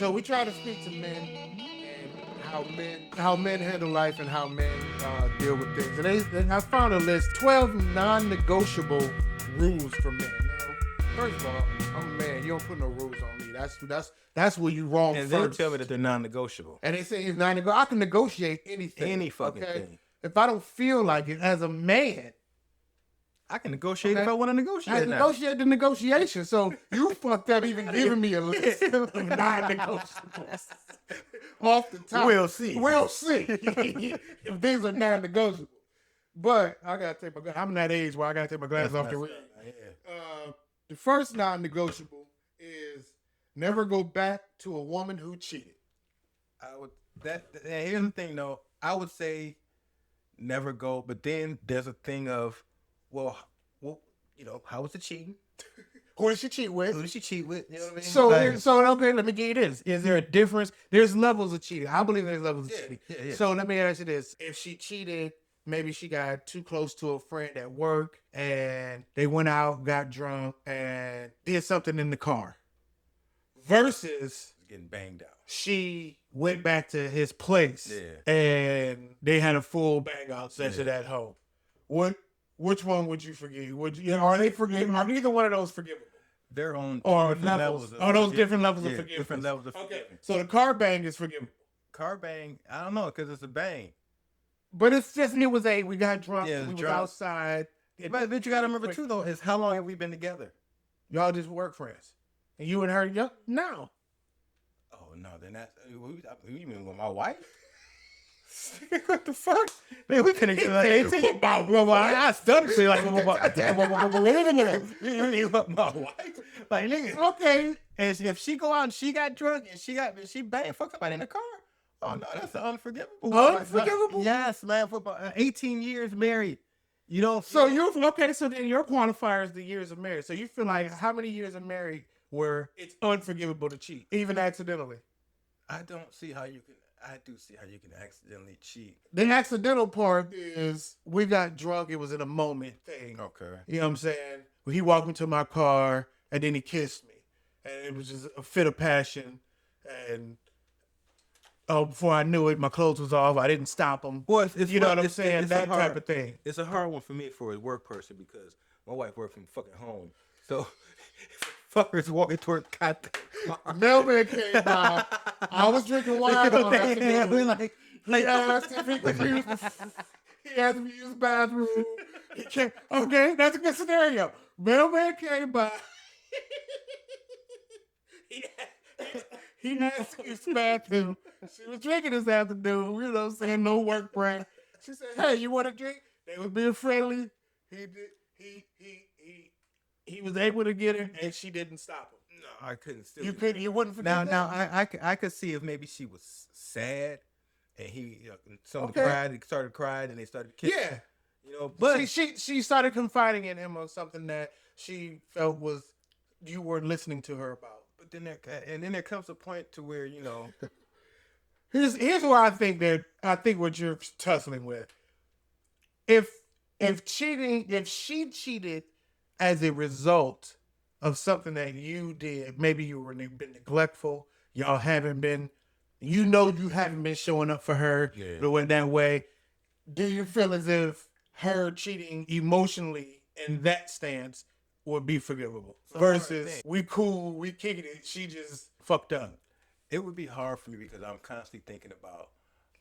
So we try to speak to men and how men handle life and how men deal with things. And I found a list: 12 non-negotiable rules for men. Now, first of all, I'm a man. You don't put no rules on me. That's where you wrong. And first. they tell me that they're non-negotiable. And they say it's non-negotiable. I can negotiate anything. Any fucking thing. If I don't feel like it as a man, I can negotiate if I want to negotiate. I negotiate the negotiation. So you fucked up even giving me a list of non-negotiables. Off the top. We'll see. We'll see. If these are non-negotiable. But I gotta take my. I'm in that age where I gotta take my glasses off to read. The first non-negotiable is never go back to a woman who cheated. Here's the thing though. I would say never go, but then there's a thing of, well, how was the cheating? Who did she cheat with? Who did she cheat with? You know what I mean? So okay, let me give you this. Is there a difference? There's levels of cheating. I believe there's levels of cheating. Yeah. So let me ask you this. If she cheated, maybe she got too close to a friend at work and they went out, got drunk, and did something in the car. Versus getting banged out. She went back to his place and they had a full bang out session at home. Which one would you forgive? Are they forgivable? Are neither one of those forgivable? They're on different levels. Those different levels of forgiveness. Different levels of forgiveness. Okay. So the car bang is forgivable. Car bang, I don't know, because it's a bang. But it's just, we got drunk, we was drunk. outside. But you got to remember too, though, is how long have we been together? Y'all just work friends. And you and her, no. Oh, no, then that's, you mean with my wife? What the fuck? Man, we been together like, I studied shit like, my wife. Like, nigga, okay. And if she go out and she got drunk and she banged, fuck somebody in the car. Oh, no, that's unforgivable. Unforgivable? Yes, man, for about 18 years married. You don't. So so then your qualifier is the years of marriage. So you feel like how many years of married where it's unforgivable to cheat, even accidentally? I do see how you can accidentally cheat. The accidental part is we got drunk. It was in a moment thing. Okay. You know what I'm saying? Well, he walked into my car and then he kissed me. And it was just a fit of passion. And before I knew it, my clothes was off. I didn't stop him. Well, you know what I'm saying? That type of thing. It's a hard one for me for a work person because my wife works from fucking home. So fuckers walking toward Melvin came by. I was drinking wine. He asked if he used the bathroom. He came. Okay, that's a good scenario. Melvin came by. He asked to use the bathroom. She was drinking this afternoon. You know what I'm saying? No work break. She said, "Hey, you want a drink?" They was being friendly. He was able to get her, and she didn't stop him. No, I couldn't. You wouldn't forget now, I could see if maybe she was sad, and he cried. He started crying, and they started kissing. Yeah, but she started confiding in him on something that she felt was you weren't listening to her about. But then there comes a point to where Here's where I think what you're tussling with. If she cheated as a result of something that you did, maybe you were been neglectful, y'all haven't been, you haven't been showing up for her that way. Do you feel as if her cheating emotionally in that stance would be forgivable versus we cool, we kicking it, she just fucked up? It would be hard for me because I'm constantly thinking about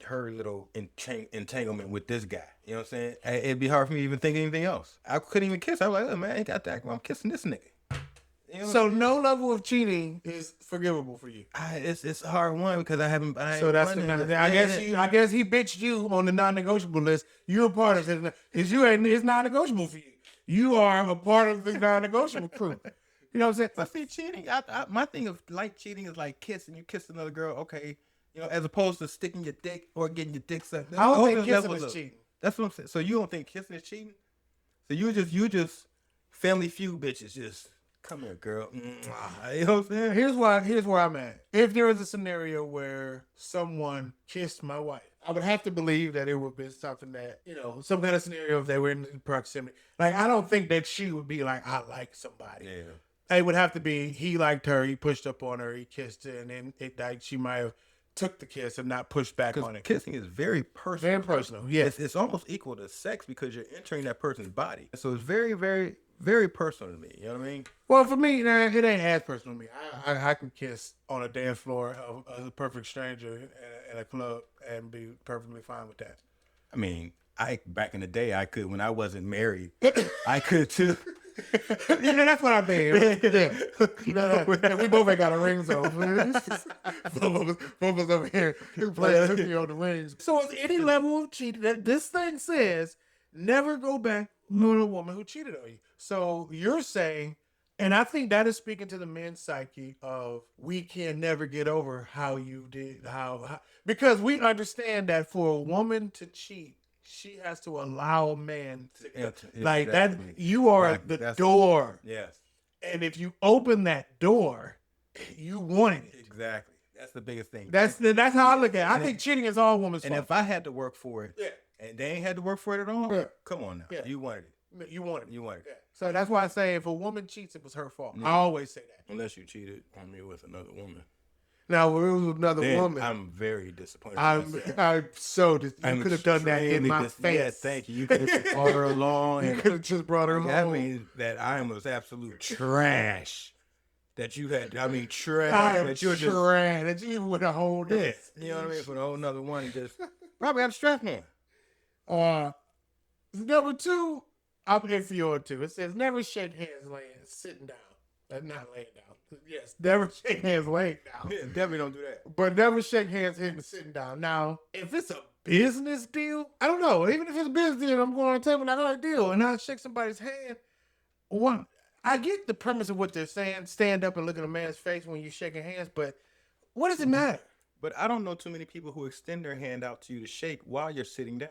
her little entanglement with this guy. You know what I'm saying? It'd be hard for me to even think anything else. I couldn't even kiss. I was like, oh, man, I ain't got that. I'm kissing this nigga. So no level of cheating is forgivable for you. It's a hard one because I haven't. I guess he bitched you on the non-negotiable list. You're a part of it. It's non-negotiable for you. You are a part of the non-negotiable crew. You know what I'm saying? But see, cheating. My thing of cheating is like kissing. You kiss another girl, okay. As opposed to sticking your dick or getting your dick sucked. I don't think kissing is cheating. That's what I'm saying. So you don't think kissing is cheating? So you just Family Feud bitches just come here, girl. You know what I'm saying? Here's where I'm at. If there was a scenario where someone kissed my wife, I would have to believe that it would be something that, some kind of scenario if they were in proximity. Like, I don't think that she would be like, I like somebody. Yeah. It would have to be he liked her, he pushed up on her, he kissed her, and then like she might have took the kiss and not pushed back on it. Kissing is very personal. Very personal. Yeah, it's almost equal to sex because you're entering that person's body. So it's very, very, very personal to me. You know what I mean? Well, for me, nah, it ain't as personal to me. I can kiss on a dance floor of a perfect stranger in a club and be perfectly fine with that. I mean, back in the day, I could when I wasn't married, I could too. Yeah, that's what I mean. Yeah. We both ain't got a ring, so both of us over here playing hooky on the rings. So at any level of cheating, this thing says never go back on a woman who cheated on you. So you're saying, and I think that is speaking to the men's psyche of we can never get over how you did, how because we understand that for a woman to cheat, she has to allow a man to like that. You are the door. Yes. And if you open that door, you want it. Exactly. That's the biggest thing. That's how I look at it. I think cheating is all women's fault. And if I had to work for it, and they ain't had to work for it at all, come on now. Yeah. You wanted it. You wanted it. You wanted it. Yeah. So that's why I say if a woman cheats, it was her fault. I always say that. Unless you cheated on me with another woman. Now, if it was another woman, I'm very disappointed. I'm so disappointed. You could have done that in my face. Yeah, thank you. You could have just brought her along. You could have just brought her along. That means that I was absolute trash. That you had, trash. I am that you were trash. That you would have hold it. You know what I mean? For the whole nother one, you just probably got a strap on. Number 2, I'll pay for your 2. It says never shake hands sitting down. That's not laying down. Yes, never shake hands laying down. Yeah, definitely don't do that. But never shake hands sitting down. Now, if it's a business deal, I don't know. Even if it's a business deal, I'm going on the table and I got a deal and I shake somebody's hand. One, I get the premise of what they're saying. Stand up and look at a man's face when you're shaking hands, but what does it matter? But I don't know too many people who extend their hand out to you to shake while you're sitting down.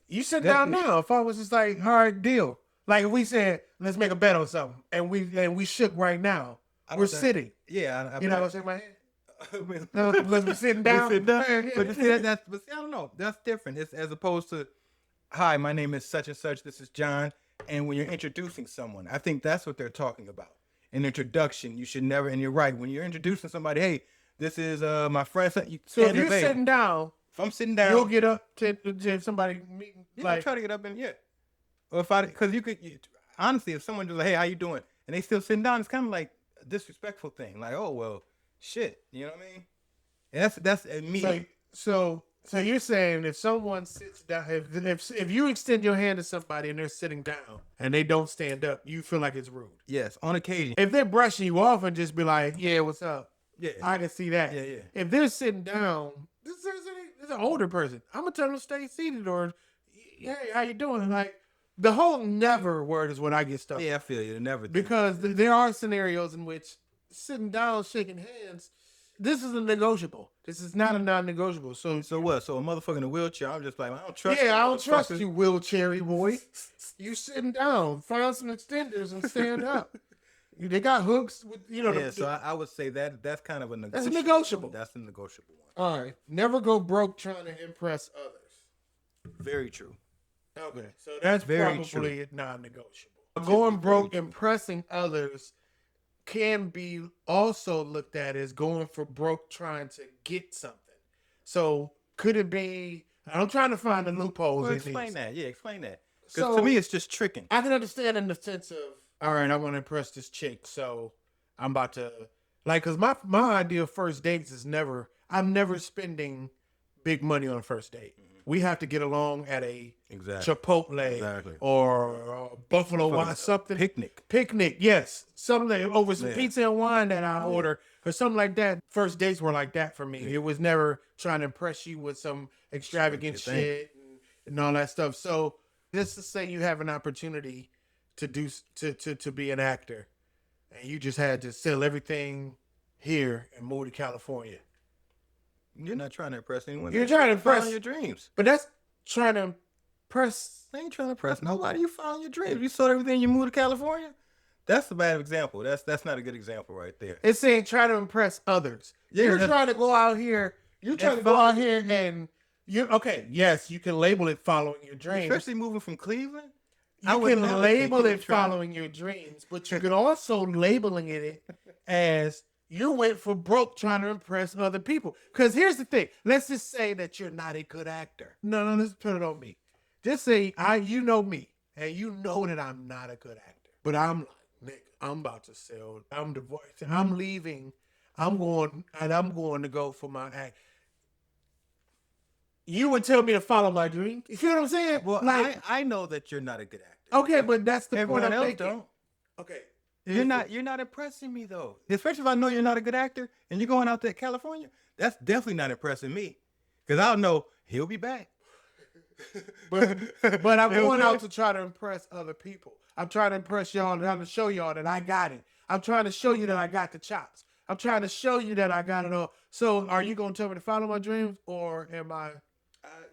You sit down now. If I was just like, all right, deal. Like if we said, let's make a bet on something, and we shook right now, we're sitting. Yeah, you're not gonna shake my hand. No, because we're sitting down. We're sitting down. But see, I don't know. That's different. It's as opposed to, hi, my name is such and such. This is John. And when you're introducing someone, I think that's what they're talking about. An introduction. You should never. And you're right. When you're introducing somebody, hey, this is my friend. So if you're sitting down, if I'm sitting down, you'll get up to somebody meeting. Yeah, I try to get up and Or because honestly, if someone just like, hey, how you doing? And they still sitting down, it's kind of like a disrespectful thing. Like, oh, well, shit. You know what I mean? And that's me. So you're saying if someone sits down, if you extend your hand to somebody and they're sitting down and they don't stand up, you feel like it's rude. Yes, on occasion. If they're brushing you off and just be like, yeah, what's up? Yeah. I can see that. Yeah. If they're sitting down, this is an older person. I'm going to tell them to stay seated or, hey, how you doing? Like, the whole never word is when I get stuck. Yeah, I feel you. Never. Because there are scenarios in which sitting down, shaking hands, this is a negotiable. This is not a non-negotiable. So what? So a motherfucker in a wheelchair, I'm just like, I don't trust you. Yeah, I don't trust you, wheelchair boy. You sitting down. Find some extenders and stand up. They got hooks with, so I would say that's kind of a negotiable. That's a negotiable. That's a negotiable one. All right. Never go broke trying to impress others. Very true. Okay. So that's very probably non-negotiable. Going broke, impressing others can be also looked at as going for broke trying to get something. So could it be, I'm trying to find the loopholes. Well, explain that. Yeah, explain that. Because So, to me, it's just tricking. I can understand in the sense of, all right, I'm going to impress this chick. So I'm about to, because my idea of first dates is I'm never spending big money on a first date. Mm-hmm. We have to get along at a Chipotle or Buffalo Wild something. Picnic, yes. Something over some pizza and wine that I order or something like that. First dates were like that for me. It was never trying to impress you with some extravagant shit and all that stuff. So just to say you have an opportunity to be an actor and you just had to sell everything here and move to California. You're not trying to impress anyone. You're trying to impress your dreams. But that's trying to impress. I ain't trying to impress nobody. You following your dreams. You sold everything. You moved to California. That's a bad example. That's not a good example right there. It's saying try to impress others. Yeah, you're trying to go out here. You're trying to go out here and you. Okay, yes, you can label it following your dreams. Especially moving from Cleveland. You can label it following your dreams, but you can also labeling it as you went for broke trying to impress other people. Because here's the thing. Let's just say that you're not a good actor. No, let's put it on me. Just say, you know me, and you know that I'm not a good actor. But I'm like, Nick, I'm about to sell. I'm divorced. I'm leaving. I'm going to go for my act. You would tell me to follow my dream. You feel what I'm saying? Well, like, I know that you're not a good actor. Okay, but that's the point I'm Everyone else making. don't. Okay. You're not impressing me though. Especially if I know you're not a good actor and you're going out to California. That's definitely not impressing me. Because I'll know he'll be back. but I'm going out to try to impress other people. I'm trying to impress y'all and I'm to show y'all that I got it. I'm trying to show you that I got the chops. I'm trying to show you that I got it all. So are you going to tell me to follow my dreams or am I?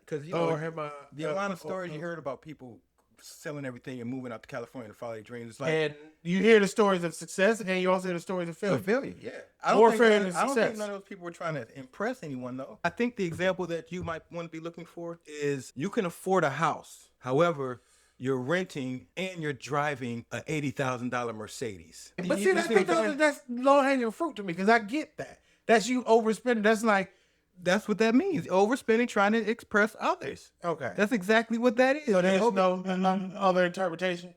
Because the amount of stories you heard about people selling everything and moving out to California to follow their dreams. It's like, and you hear the stories of success and you also hear the stories of failure. Yeah. I don't think none of those people were trying to impress anyone, though. I think the example that you might want to be looking for is you can afford a house. However, you're renting and you're driving a $80,000 Mercedes. But see, that's low-hanging fruit to me because I get that. That's you overspending. That's like, that's what that means. Overspending, trying to express others. Okay. That's exactly what that is. So there's no other interpretation?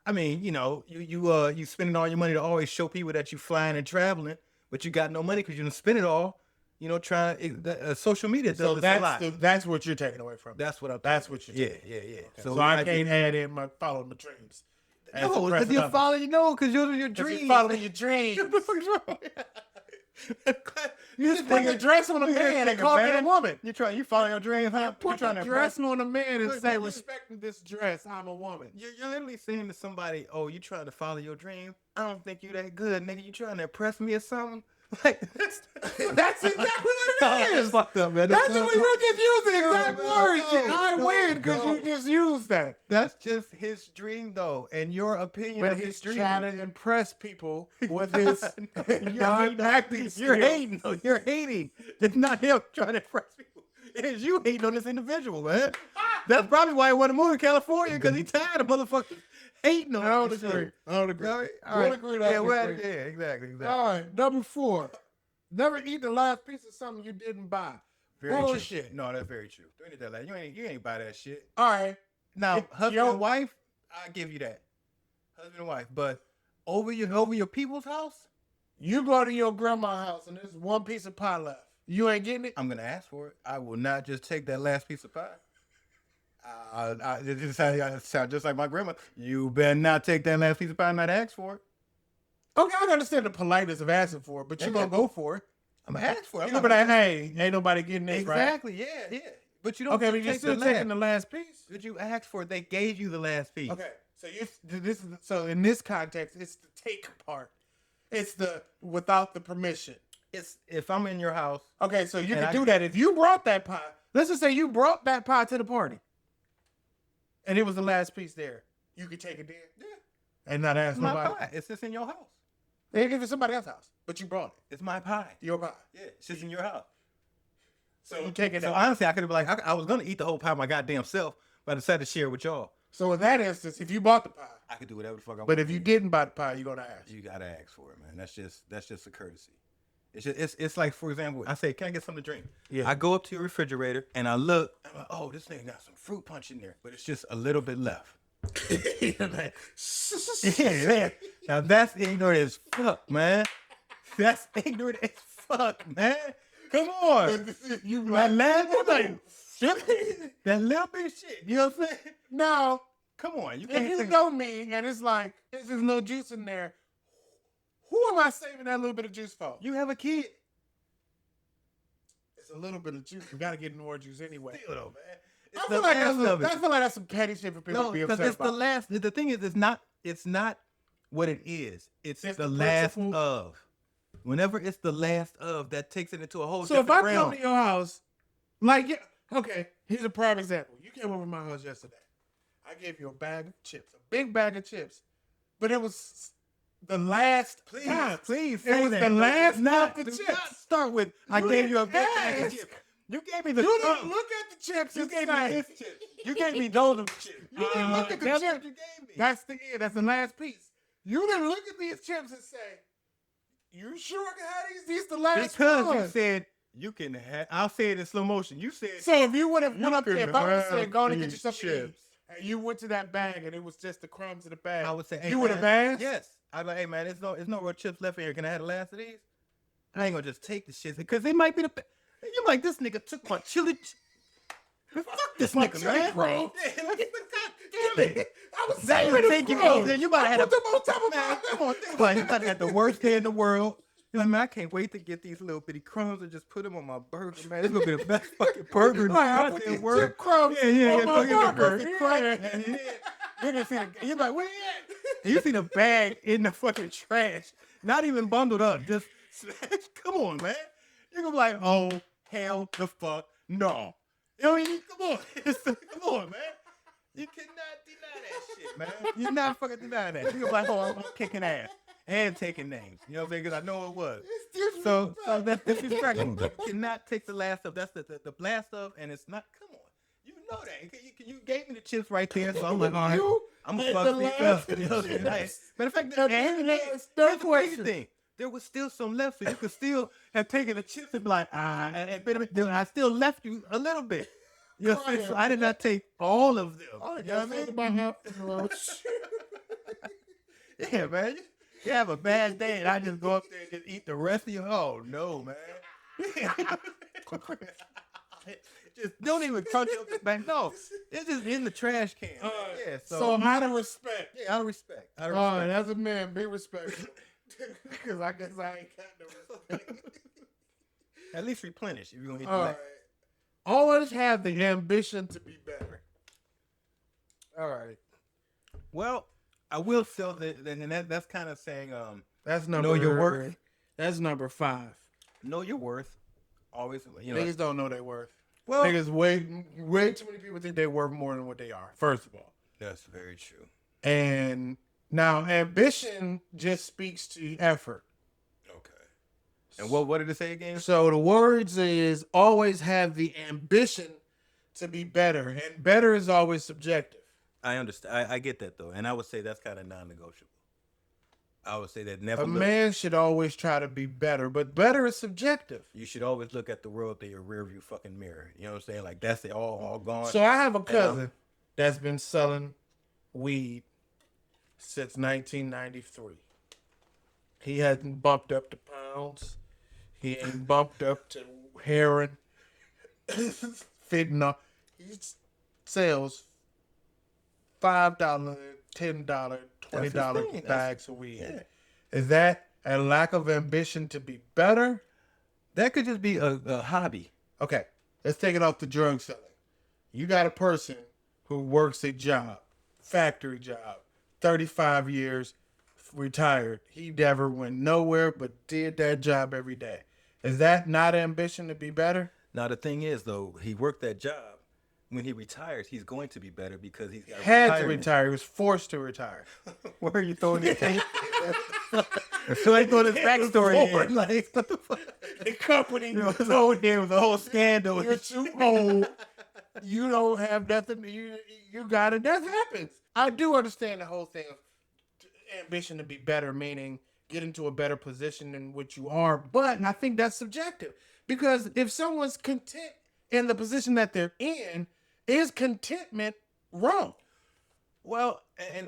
I mean, you spending all your money to always show people that you flying and traveling, but you got no money because you didn't spend it all. Social media does this a lot. That's what you're taking away from. That's what I'm. That's what you're taking. Yeah. Okay. So I can't add in my follow my dreams. No, because you're following your dreams. You're following your dreams. What the fuck's wrong? You just put your dress on a man and call it a woman. You follow your dreams, huh? Put your dress on a man and say, respecting this dress, I'm a woman. You're literally saying to somebody, oh, you trying to follow your dream? I don't think you that good, nigga. You trying to impress me or something? Like that's exactly what it is. Fucked up, man. That's what we were just using exact words. I win because you just used that. That's just his dream, though, and your opinion of his dream. Trying to impress people with his non-acting skills. You're hating. No, you're hating. It's not him trying to impress people. It is you hating on this individual, man. That's probably why he want to move to California because he's tired of motherfuckers hating on. I don't agree. All right. Yeah, exactly. All right, number 4. Never eat the last piece of something you didn't buy. Bullshit. True. No, that's very true. Don't eat that last. You ain't buy that shit. All right. Now, husband and wife, I give you that. Husband and wife, but over your people's house, you go to your grandma's house and there's one piece of pie left. You ain't getting it. I'm gonna ask for it. I will not just take that last piece of pie. It just sound just like my grandma. You better not take that last piece of pie and not ask for it. Okay, I understand the politeness of asking for it, but you're going to go for it. I'm going to ask for it. You're going to be like, hey, ain't nobody getting this, exactly, right? Yeah. But you don't okay, but you're still taking the last piece. Did you ask for it? They gave you the last piece. Okay, so in this context, it's the take part. It's the without the permission. It's if I'm in your house. Okay, so you can do that. If you brought that pie, let's just say you brought that pie to the party. And it was the last piece there. You could take it there. Yeah. And not ask nobody. My pie. It's just in your house. They give it somebody else's house, but you brought it. It's my pie. Your pie. Yeah, it's just in your house. So you take it. So honestly, I could be like, I was gonna eat the whole pie my goddamn self, but I decided to share it with y'all. So in that instance, if you bought the pie, I could do whatever the fuck I want. But if you didn't buy the pie, you're gonna ask. You gotta ask for it, man. That's just a courtesy. It's like, for example, I say, can I get something to drink? Yeah. I go up to your refrigerator and I look. I'm like, oh, this thing got some fruit punch in there, but it's just a little bit left. Yeah, man. Now that's ignorant as fuck, man. That's ignorant as fuck, man. Come on. You that last like that little bit of shit. You know what I'm saying? Now, come on. If you know me and it's like there's no juice in there, who am I saving that little bit of juice for? You have a kid. It's a little bit of juice. You gotta get more juice anyway. Still though, man. I feel like that's some petty shit for people to be upset because about. the last. The thing is, it's not what it is. It's the last of. Whenever it's the last of, that takes it into a whole different realm. So if I come to your house, like, okay, here's a prime example. You came over to my house yesterday. I gave you a bag of chips, a big bag of chips, but it was the last. Please, it was the last of the chips. Start with I gave you a big bag of chips. You gave me the You crumbs. didn't look at the chips. You and gave me say, this chip. You gave me those chips. You didn't look at the that's- chips you gave me. That's the end. That's the last piece. You didn't look at these chips and say, "You sure I can have these? These the last Because ones." you said you can have. I'll say it in slow motion. You said So if you would have went up there, if I would have have said, "Go and get you these something to eat," chips. and you went to that bag and it was just the crumbs in the bag, I would say, hey, you would have man, asked. yes. I'd like, hey man, there's no real chips left in here. Can I have the last of these? I ain't gonna just take the shit because they might be the. You like this nigga took my chili. Fuck this My nigga, chili man. crumbs. Yeah, like, God damn it. I was That saving would the take you. crumbs. You might have had Put them on top of man. my Come on, think about it. You might have had the worst day in the world. You're like, man, I can't wait to get these little bitty crumbs and just put them on my burger, man. This gonna be the best fucking burger in the Like, I put goddamn these world. chip crumbs Yeah, on my so you burger. perfect crunch. Yeah. You're gonna see you're like, where you at? And you see the bag in the fucking trash, not even bundled up, just smashed. Come on, man. You're gonna be like, oh, hell the fuck no. You know what I mean? Come on. Come on, man. You cannot deny that shit, man. You're not fucking denying that. You're gonna be like, oh, I'm kicking ass and taking names. You know what I'm saying? Because I know it was. So that's disrespectful. You cannot take the last stuff. That's the blast stuff, and it's not. Come on, you know that. You gave me the chips right there, so I'm like, all right, I'm gonna fuck these up. You know what I'm saying? Matter of fact, here's the crazy thing. There was still some left, so you could still have taken the chips and be like, I still left you a little bit. You know what I'm saying? So I did not take all of them. You know what I mean? Yeah, man. You have a bad day and I just go up there and just eat the rest of your. Oh no, man. Just don't even crunch up the back. No, it's just in the trash can. Yeah. So out of respect. Yeah, out of respect. All right, as a man, be respectful. Because I guess I ain't got no respect. At least replenish if you're gonna eat All the right. Always have the ambition to be better. All right. Well, I will sell that, and that's kind of saying, That's number. know your worth. That's number 5. Know your worth. Always, you know. Niggas don't know their worth. Well, Niggas way too many people think they're worth more than what they are. First of all. that's very true. And now ambition just speaks to effort. Okay. And what did it say again? So the words is always have the ambition to be better, and better is always subjective. I understand. I get that though, and I would say that's kind of non-negotiable. I would say that never. A man should always try to be better, but better is subjective. You should always look at the world through your rearview fucking mirror. You know what I'm saying? Like that's it, all gone. So I have a cousin that's been selling weed since 1993. He hasn't bumped up to pounds. He ain't bumped up to heroin, fentanyl. He sells $5, $10, $20 bags of weed. Yeah. Is that a lack of ambition to be better? That could just be a hobby. Okay, let's take it off the drug selling. You got a person who works a job, factory job, 35 years, retired. He never went nowhere but did that job every day. Is that not ambition to be better? Now the thing is though, he worked that job. When he retires, he's going to be better because he's got Had to retire. He was forced to retire. Where are you throwing it? So I throw this backstory in. Like, what the fuck? The company told him the whole scandal. You're too old. You don't have nothing. You got it. That happens. I do understand the whole thing of ambition to be better, meaning get into a better position than what you are. But I think that's subjective because if someone's content in the position that they're in, is contentment wrong? Well,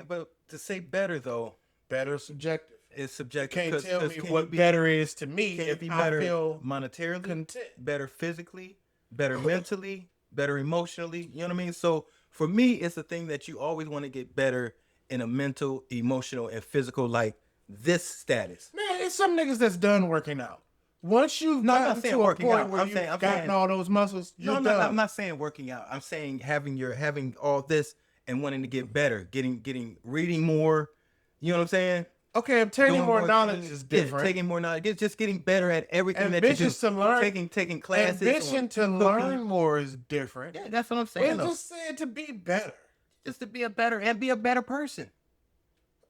but to say better though, Better subjective. is subjective. Can't tell me can what you be, better is to me can you if be I better feel monetarily, content. better physically, better mentally, better emotionally. You know what I mean? So for me, it's a thing that you always want to get better in a mental, emotional, and physical, like this status. Man, it's some niggas that's done working out. Once you've No, I'm not gotten saying to a working point out. where I'm you've saying- gotten all those muscles, you're done. I'm not saying working out. I'm saying having all this and wanting to get better, reading more. You know what I'm saying? Okay, obtaining Doing more knowledge is yeah, different. taking more knowledge. It's just getting better at everything Ambition that you do. to learn. Taking classes. Ambition to learn more is different. Yeah, that's what I'm saying. It's though. just saying to be better. Just to be a better person.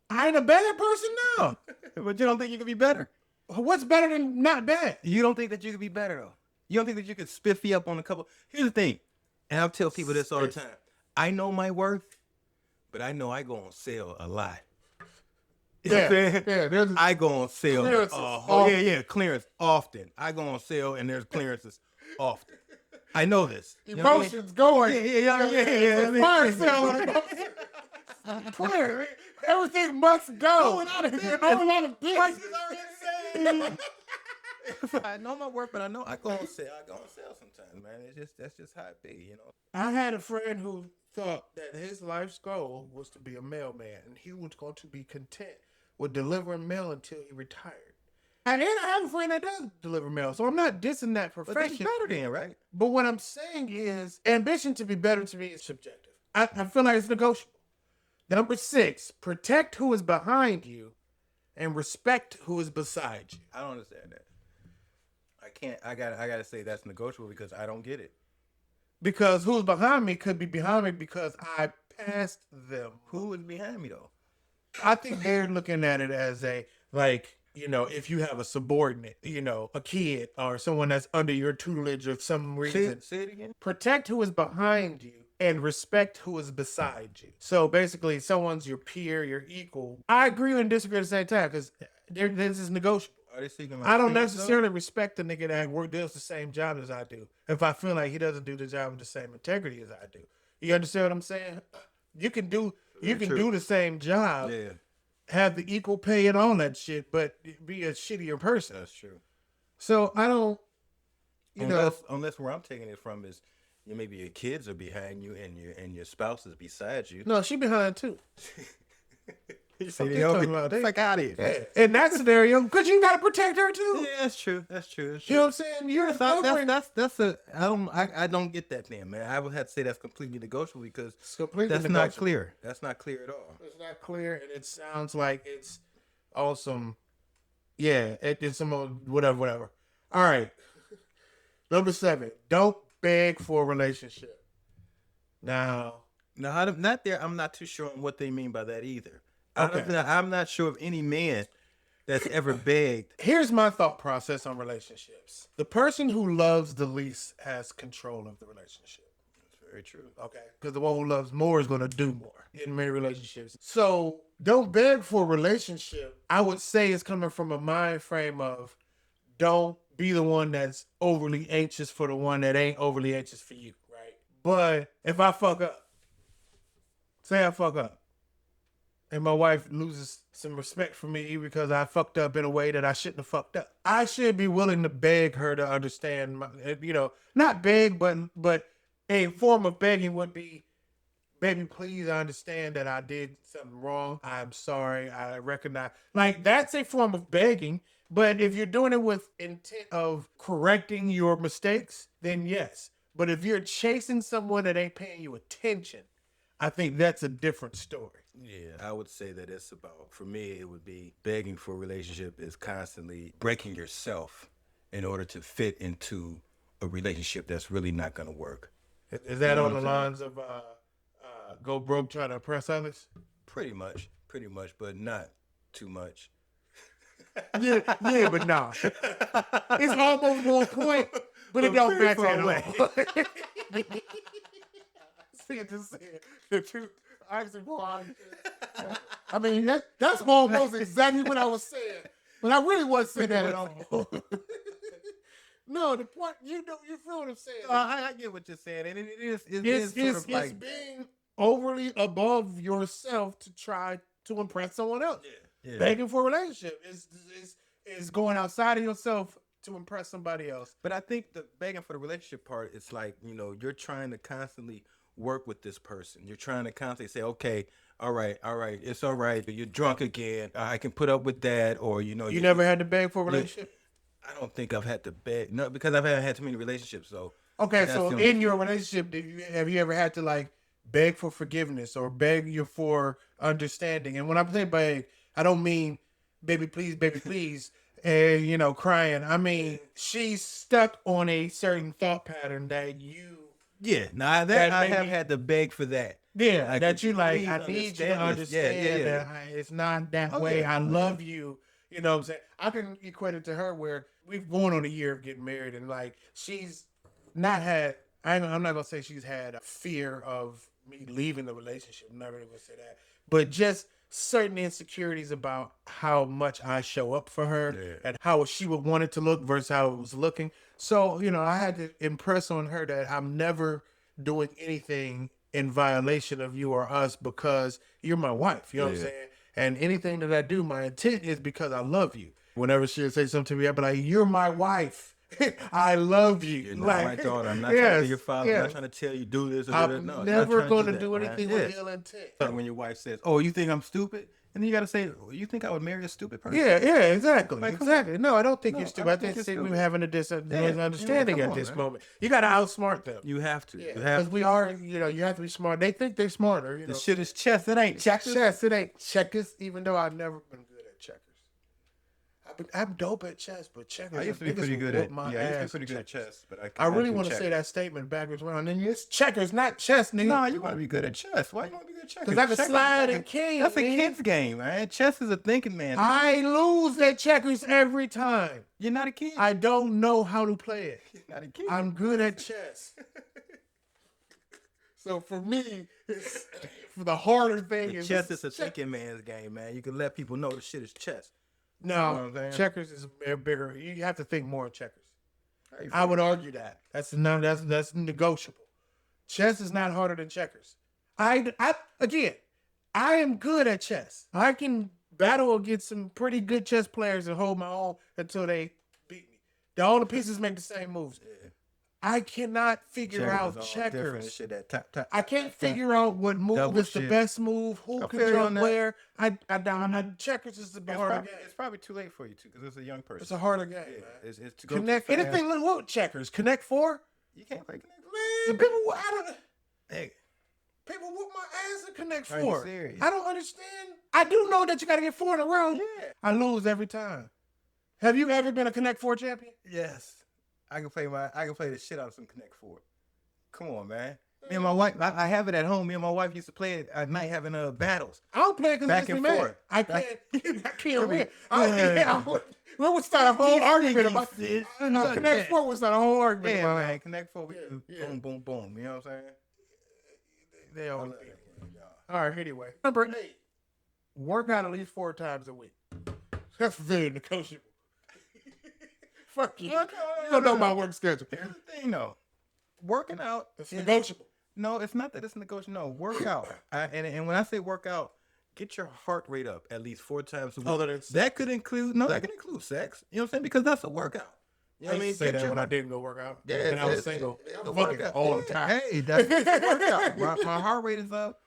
I ain't a better person now. But you don't think you can be better? What's better than not bad? You don't think that you can be better though? You don't think that you could spiffy up on a couple? Here's the thing, and I'll tell people this all the time. I know my worth, but I know I go on sale a lot. You know what I'm saying? Yeah, I go on sale. Clearance often. I go on sale and there's clearances often. I know this. Emotions going. Yeah. Fire sale. Clear. Everything must go. I know my worth, but I know I go on sale. I go on sale sometimes, man. That's just how it be, you know. I had a friend who thought that his life's goal was to be a mailman, and he was going to be content with delivering mail until he retired. And then I have a friend that does deliver mail, so I'm not dissing that But profession. that's better than, right? But what I'm saying is, ambition to be better to me is subjective. I feel like it's negotiable. Number 6, protect who is behind you and respect who is beside you. I don't understand that. I can't. I gotta say that's negotiable because I don't get it. Because who's behind me could be behind me because I passed them. Who is behind me though? I think they're looking at it as a, like, you know, if you have a subordinate, you know, a kid or someone that's under your tutelage of some reason. Say it again. Protect who is behind you and respect who is beside you. So basically, someone's your peer, your equal. I agree and disagree at the same time because this is negotiable. Are they seeking I don't freedom, necessarily respect the nigga that does the same job as I do if I feel like he doesn't do the job with the same integrity as I do. You understand what I'm saying? You can do the same job, Yeah, have the equal pay and all that shit, but be a shittier person. that's true. So I don't, Unless where I'm taking it from is, maybe your kids are behind you and your spouse is beside you. no, she behind too. See, they talking about? They- like out here. Yeah. In that scenario, because you gotta protect her too. Yeah, that's true. That's true. You know what I'm saying? You're I don't get that then, man. I would have to say that's completely negotiable because It's completely that's not negotiable. clear. That's not clear at all. It's not clear, and it sounds like it's awesome. Yeah, it's some whatever. All right. Number 7, don't beg for a relationship. Now, No, I'm not there. I'm not too sure on what they mean by that either. Okay. I'm not sure of any man that's ever begged. here's my thought process on relationships. The person who loves the least has control of the relationship. That's very true. Okay. Because the one who loves more is going to do more in many relationships. So don't beg for a relationship. I would say it's coming from a mind frame of don't be the one that's overly anxious for the one that ain't overly anxious for you, right? But if I fuck up, say I fuck up, and my wife loses some respect for me because I fucked up in a way that I shouldn't have fucked up, I should be willing to beg her to understand, not beg, but a form of begging would be, baby, please understand that I did something wrong. I'm sorry. I recognize. Like, that's a form of begging. But if you're doing it with intent of correcting your mistakes, then yes. But if you're chasing someone that ain't paying you attention, I think that's a different story. Yeah, I would say that it's about, for me, it would be begging for a relationship is constantly breaking yourself in order to fit into a relationship that's really not going to work. Is that on the lines of go broke trying to impress others? Pretty much, but not too much. Yeah, but nah. It's almost on point, but it don't match at all. See it, just say it. The truth. I mean, that's almost exactly what I was saying. But I really wasn't saying that at all. No, the point, you feel what I'm saying. I get what you're saying, and It's being overly above yourself to try to impress someone else. Yeah. Begging for a relationship is going outside of yourself to impress somebody else. But I think the begging for the relationship part, it's like, you're trying to constantly work with this person. You're trying to constantly say, okay, all right, it's all right. You're drunk again. I can put up with that. Or, You never had to beg for a relationship? I don't think I've had to beg. No, because I've had too many relationships. So okay, so in your relationship, have you ever had to like beg for forgiveness or beg you for understanding? And when I say beg, I don't mean baby please, and crying. I mean she's stuck on a certain thought pattern that you. Yeah, I have had to beg for that. Yeah, that you like. I need you to understand that it's not that way. I love you. You know what I'm saying? I can equate it to her where we've gone on a year of getting married, and like she's not had. I'm not gonna say she's had a fear of me leaving the relationship. I'm never gonna say that, but just certain insecurities about how much I show up for her and how she would want it to look versus how it was looking. So I had to impress on her that I'm never doing anything in violation of you or us because you're my wife. You know what I'm saying? And anything that I do, my intent is because I love you. Whenever she'll say something to me, I'll be like, "You're my wife. I love you." You're not like, my daughter. I'm not trying to be your father. I'm not trying to tell you do this or do that. I'm No, never going to that, do man. anything with ill intent. Like when your wife says, "Oh, you think I'm stupid?" And then you got to say, "You think I would marry a stupid person?" Yeah, exactly. Exactly. No, I don't think you're stupid. I think stupid. we're having a misunderstanding at this moment. You got to outsmart them. You have to. You have Because we are, you have to be smart. They think they're smarter. The shit is chess. It ain't checkers. Chess, it ain't checkers, even though I've never been good at checkers. I'm dope at chess, but checkers. I used to be pretty good at chess, but I really want to say that statement backwards around. And it's checkers, not chess, nigga. No, you want to be good at chess. Why you want to be good at checkers? Because I can slide and king. That's a kid's game, man. Chess is a thinking man. I lose at checkers every time. You're not a kid. I don't know how to play it. You're not a kid. I'm good at chess. So for me, for the harder thing is chess is a thinking man's game, man. You can let people know the shit is chess. No, checkers is bigger. You have to think more of checkers. I would argue that. That's negotiable. Chess is not harder than checkers. I am good at chess. I can battle against some pretty good chess players and hold my own until they beat me. All the pieces make the same moves. Yeah. I cannot figure out checkers. Shit, I can't figure out what move is the best move. Who can jump where? Checkers is the harder game. It's probably too late for you too, because it's a young person. It's a harder game. Yeah, man. It's to go Connect anything. What checkers? Connect 4? You can't play Connect 4. People, hey, people whoop my ass at Connect 4. Are you serious? I don't understand. I do know that you got to get 4 in a row. Yeah. I lose every time. Have you ever been a Connect 4 champion? Yes. I can play the shit out of some Connect 4. Come on, man. Me and my wife, I have it at home. Me and my wife used to play it at night, having battles. I don't play it because back and forth. I can't win. We would start a whole argument about this. Connect 4 would start a whole argument. Yeah, man. Connect 4, we boom, boom, boom. You know what I'm saying? They always all right, anyway. Number 8. Work out at least 4 times a week. That's very negotiable. Fuck you. You don't know my work schedule. Here's the thing, though. Working out is negotiable. No, it's not that it's negotiable. No, work out. And when I say work out, get your heart rate up at least 4 times a week. That could include sex. You know what I'm saying? Because that's a workout. You know what I mean? Say that when I didn't go work out. Yeah, and I was single. Fucking all the time. Hey, that's a workout. My heart rate is up.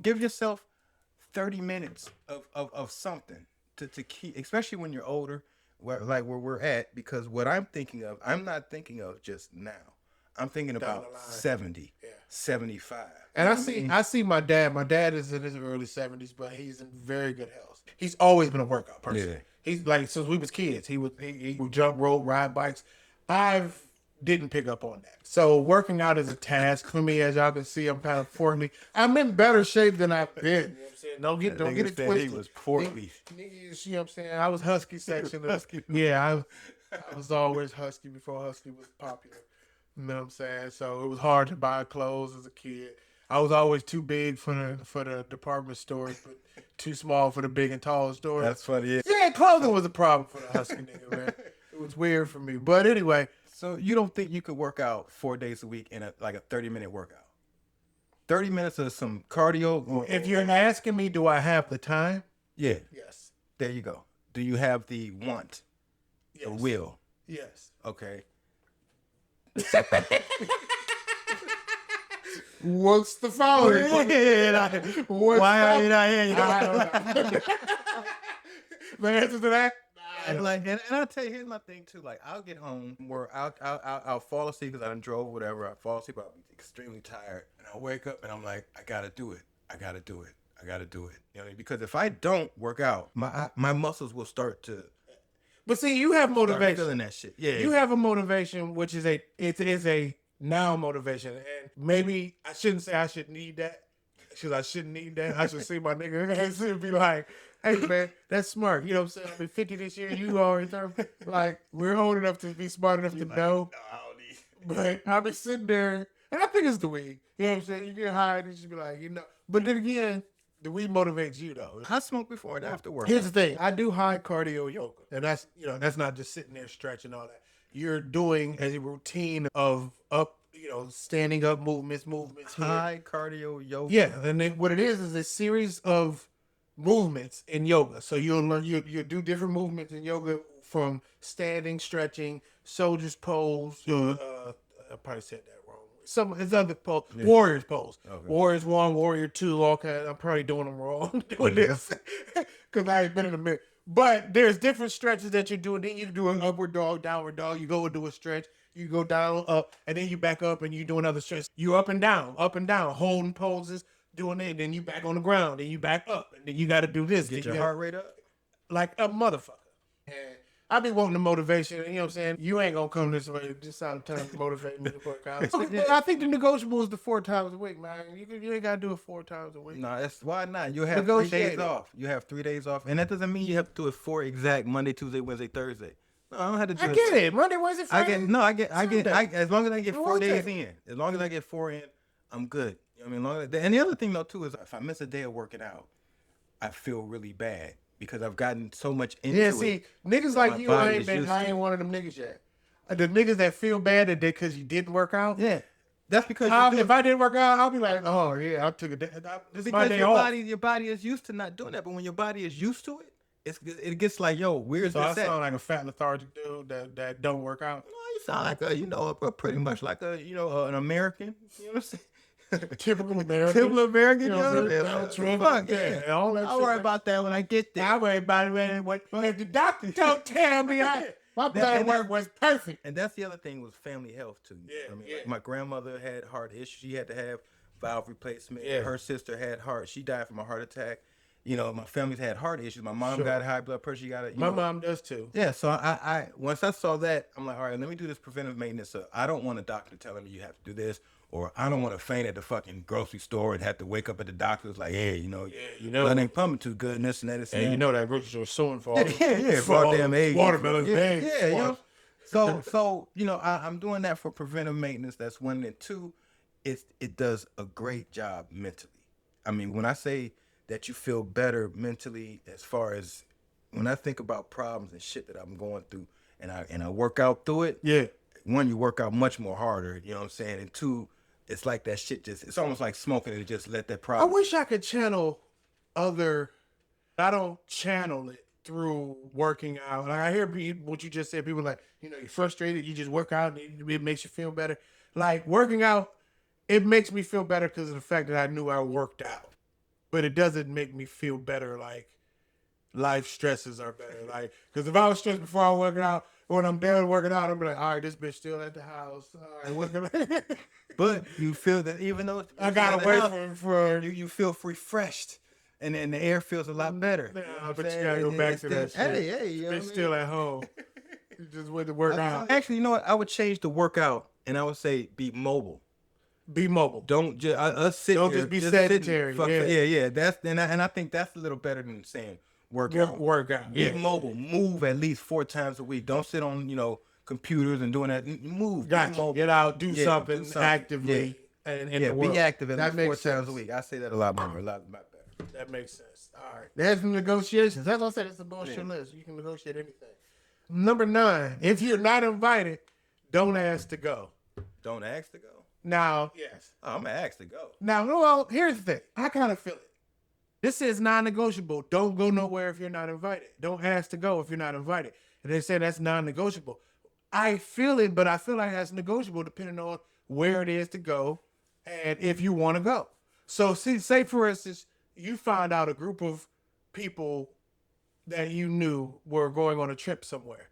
Give yourself 30 minutes of something to keep, especially when you're older. Where we're at, because what I'm thinking of, I'm not thinking of just now. I'm thinking about 70, 75. And I see my dad. My dad is in his early 70s, but he's in very good health. He's always been a workout person. Yeah. He's like, since we was kids, he would jump rope, ride bikes. I've didn't pick up on that. So working out is a task for me. As y'all can see, I'm kind of portly. I'm in better shape than I've been. You know what I'm saying? Don't get it twisted. He was portly. Niggas, you know what I'm saying? I was husky section. Yeah, I was always husky before husky was popular. You know what I'm saying? So it was hard to buy clothes as a kid. I was always too big for the department stores, but too small for the big and tall stores. That's funny. Yeah, clothing was a problem for the husky nigga, man. It was weird for me. But anyway. So you don't think you could work out 4 days a week in a 30-minute workout? 30 minutes of some cardio? If you're asking me, do I have the time? Yeah. Yes. There you go. Do you have the want? Yes. The will? Yes. Okay. What's the following? Why are you not here? I don't know. The answer to that? And I'll tell you, here's my thing too. Like, I'll get home where I'll fall asleep because I done drove, whatever. I fall asleep, I'll be extremely tired, and I'll wake up and I'm like, I gotta do it. I gotta do it. I gotta do it. You know, because if I don't work out, my muscles will start to. But see, you have motivation. Feeling that shit. Yeah. You have a motivation, which is it is a now motivation, and maybe I shouldn't say I should need that. because I shouldn't need that. I should see my nigga and be like, hey, man, that's smart. You know what I'm saying? I've been 50 this year. You already 30. Like, we're old enough to be smart enough to know. No, I don't need. But I've been sitting there, and I think it's the weed. You know what I'm saying? You get high, and you should be like, you know. But then again, the weed motivates you, though. I smoke before and after work. Here's the thing. I do high cardio yoga. And that's, you know, that's not just sitting there stretching all that. You're doing a routine of standing up movements. High cardio yoga. Yeah, and then what it is a series of movements in yoga. So you'll learn you do different movements in yoga from standing, stretching, soldier's pose. I probably said that wrong. It's other pose, warrior's pose. Okay. Warriors 1, warrior 2, all kind. I'm probably doing them wrong doing this because I ain't been in a minute. But there's different stretches that you're doing. Then you do an upward dog, downward dog. You go and do a stretch. You go down, up, and then you back up and you do another stretch. You up and down, holding poses, doing it. Then you back on the ground. Then you back up. And then you got to do this. Get your heart rate up? Like a motherfucker. And I be wanting the motivation. You know what I'm saying? You ain't going to come this way just out of time to motivate me to work out. I think the negotiable is the 4 times a week, man. You ain't got to do it 4 times a week. No, that's why not. You have 3 days off. You have 3 days off. And that doesn't mean you have to do it 4 exact Monday, Tuesday, Wednesday, Thursday. No, I don't have to do it. I get it. Monday, Wednesday, Friday. As long as I get 4 days in. As long as I get 4 in, I'm good. You know what I mean? And the other thing, though, too, is if I miss a day of working out, I feel really bad because I've gotten so much into it. Yeah, see, niggas like you, I ain't one of them niggas yet. The niggas that feel bad that because you didn't work out. Yeah. That's because if I didn't work out, I'll be like, oh, yeah, I took a day. Because your body is used to not doing that. But when your body is used to it, it gets like, yo, where's this at? So I sound like a fat lethargic dude that don't work out. No, you sound like pretty much like an American. You know what I'm saying? Typical American. Typical American. You know, Fuck yeah. All that I'll worry about that when I get there. I worry about it when the doctor don't tell me my blood work was perfect. And that's the other thing was family health too. Yeah, like my grandmother had heart issues. She had to have valve replacement. Yeah. Her sister had heart. She died from a heart attack. You know, my family's had heart issues. My mom got high blood pressure. She got it. My mom does too. Yeah, so I once I saw that, I'm like, all right, let me do this preventive maintenance. So I don't want a doctor telling me you have to do this, or I don't want to faint at the fucking grocery store and have to wake up at the doctor's like, hey, blood ain't pumping too good, and this and that. And you know that grocery store suing for all for all damn eggs, watermelons, yeah, you know. So I'm doing that for preventive maintenance. That's 1, and 2, it does a great job mentally. I mean, when I say that you feel better mentally, as far as when I think about problems and shit that I'm going through, and I work out through it. Yeah. 1, you work out much more harder. You know what I'm saying? And 2, it's like that shit it's almost like smoking and just let that problem. I wish I could channel I don't channel it through working out. Like I hear what you just said. People like, you're frustrated. You just work out and it makes you feel better. Like working out, it makes me feel better because of the fact that I knew I worked out. But it doesn't make me feel better like life stresses are better. Like, because if I was stressed before I work out, when I'm done working out, I'm be like, all right, this bitch still at the house. All right, but you feel that even though I gotta wait for you feel refreshed, and then the air feels a lot better. Nah, but you gotta go back to that shit. Hey, bitch still at home. You just went to work out. Actually, you know what? I would change the workout, and I would say be mobile. Be mobile. Don't just sit. Don't here, just be sedentary. Yeah. That's and I think that's a little better than saying workout. Yeah. Be mobile. Move at least 4 times a week. Don't sit on computers and doing that. Move. Gotcha. Get out. Do something actively. Yeah. And be active at least 4 times a week. I say that a lot more. A lot better. That makes sense. All right. There's some negotiations. As I said, it's a bullshit list. You can negotiate anything. Number 9. If you're not invited, don't ask to go. Don't ask to go. Now, yes. Oh, I'm going to ask to go. Now, well, here's the thing. I kind of feel it. This is non-negotiable. Don't go nowhere if you're not invited. Don't ask to go if you're not invited. And they say that's non-negotiable. I feel it, but I feel like that's negotiable depending on where it is to go and if you want to go. So, say for instance, you find out a group of people that you knew were going on a trip somewhere.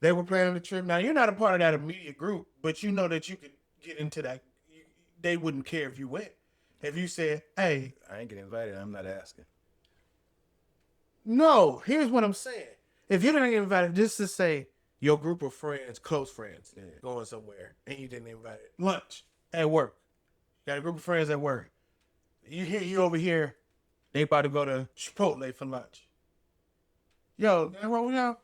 They were planning a trip. Now, you're not a part of that immediate group, but you know that you could get into that. They wouldn't care if you went. If you said, hey, I ain't getting invited, I'm not asking. No, here's what I'm saying. If you didn't get invited, just to say your group of friends, close friends, going somewhere, and you didn't invite it. Lunch at work. You got a group of friends at work. You over here. They about to go to Chipotle for lunch. Yo, that wrong with y'all?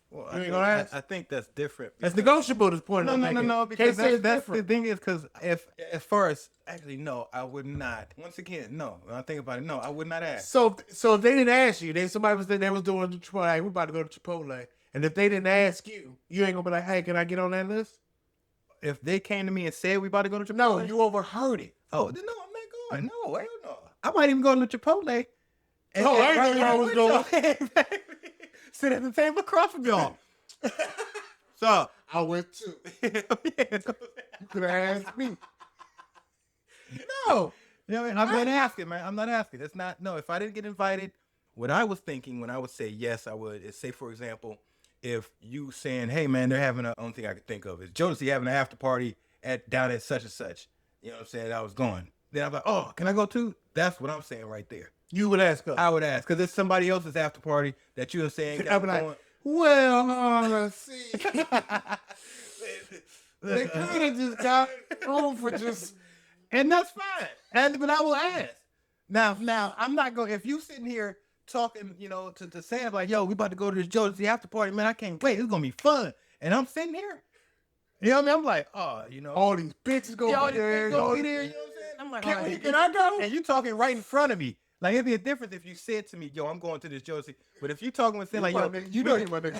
Well, You ain't gonna ask? I think that's different. That's negotiable. This point. No. Can't Because say it's that's the different. thing is because if as far as actually no, I would not. Once again, no. When I think about it, no, I would not ask. So if they didn't ask you, somebody was doing Chipotle. Hey, we about to go to Chipotle, and if they didn't ask you, you ain't gonna be like, hey, can I get on that list? If they came to me and said we about to go to Chipotle, No, you overheard it. oh, then no, I'm not going. No, hell no. I might even go to Chipotle. And, Oh, I know I was going. Sit at the table across from y'all. So I went too. yeah. You could have asked me. No. You know what I mean? I'm not asking, man. I'm not asking. It's not, no, if I didn't get invited, what I was thinking when I would say yes, I would, is say, for example, if you saying, hey, man, they're having only thing I could think of is Jodeci having an after party down at such and such. You know what I'm saying? I was going. Then I'm like, oh, can I go too? That's what I'm saying right there. You would ask us. I would ask, because it's somebody else's after party that you're saying. I'd be like, well, let's see. They kind of just got room for just... And that's fine. But I will ask. Now, I'm not going, if you sitting here talking, you know, to Sam, like, yo, we about to go to this Jodeci after party, man, I can't wait. It's going to be fun. And I'm sitting here. You know what I mean? I'm like, oh, you know. All these bitches go Yo, be there. you know what I'm saying? I'm like, Can, all right. can I go? And you talking right in front of me. Like, it'd be a difference if you said to me, yo, I'm going to this Jodeci. But if you talking with Sam, like, yo, you know you my nigga.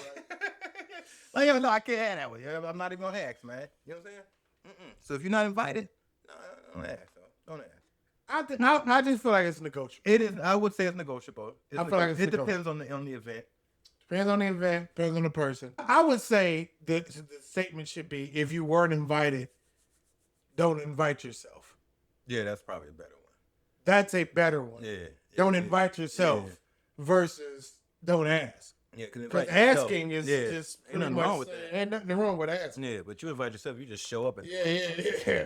like, yo, no, I can't have that one. Yo, I'm not even going to ask, man. You know what I'm saying? Mm-mm. So if you're not invited, no, don't ask, though. Don't ask. I just feel like it's negotiable. It is. I would say it's negotiable. I feel like it's it depends on the event. Depends on the event, depends on the person. I would say that the statement should be, if you weren't invited, don't invite yourself. Yeah, that's probably a better one. That's a better one. Yeah. Don't invite yourself versus don't ask. Yeah, because asking is just ain't nothing wrong with that. Ain't nothing wrong with asking. Yeah, but you invite yourself, you just show up and Yeah.